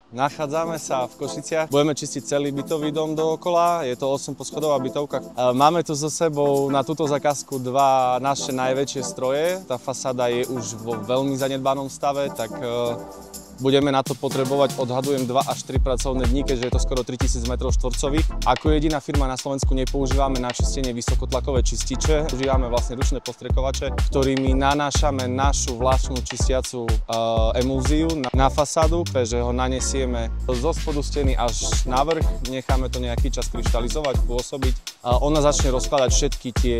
Nachádzame sa v Košiciach. Budeme čistiť celý bytový dom dookola. Je to 8-poschodová bytovka. Máme tu so sebou na túto zákazku dva naše najväčšie stroje. Tá fasáda je už vo veľmi zanedbanom stave, tak budeme na to potrebovať, odhadujem, 2 až 3 pracovné dni, keďže je to skoro 3000 m2. Ako jediná firma na Slovensku nepoužívame na čistenie vysokotlakové čističe. Používame vlastne ručné postrekovače, ktorými nanášame našu vlastnú čistiacu emulziu na fasádu, takže ho nanesieme zo spodu steny až na vrch, necháme to nejaký čas kryštalizovať, pôsobiť. Ona začne rozkladať všetky tie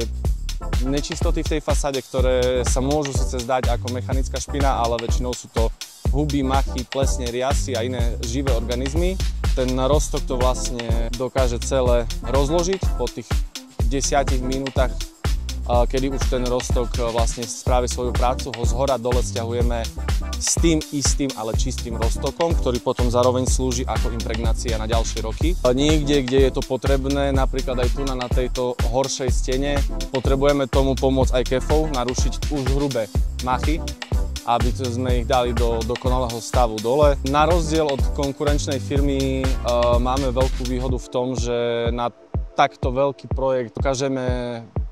nečistoty v tej fasáde, ktoré sa môžu síce zdať ako mechanická špina, ale väčšinou sú to huby, machy, plesne, riasy a iné živé organizmy. Ten roztok to vlastne dokáže celé rozložiť po tých 10 minútach, kedy už ten roztok vlastne spraví svoju prácu, ho zhora dole sťahujeme s tým istým, ale čistým roztokom, ktorý potom zároveň slúži ako impregnácia na ďalšie roky. Niekde, kde je to potrebné, napríklad aj tu na tejto horšej stene, potrebujeme tomu pomôcť aj kefou, narušiť už hrubé machy, aby sme ich dali do dokonalého stavu dole. Na rozdiel od konkurenčnej firmy máme veľkú výhodu v tom, že na takto veľký projekt dokážeme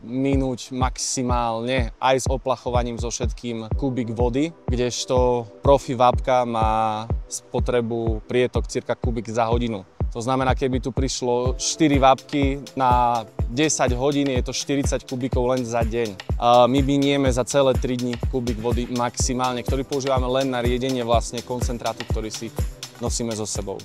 minúť maximálne aj s oplachovaním so všetkým kubík vody, kdežto profi vápka má spotrebu prietok cirka kubík za hodinu. To znamená, keby tu prišlo 4 vápky na 10 hodín, je to 40 kubíkov len za deň. My minieme za celé 3 dni kubík vody maximálne, ktorý používame len na riedenie vlastne koncentrátu, ktorý si nosíme so sebou.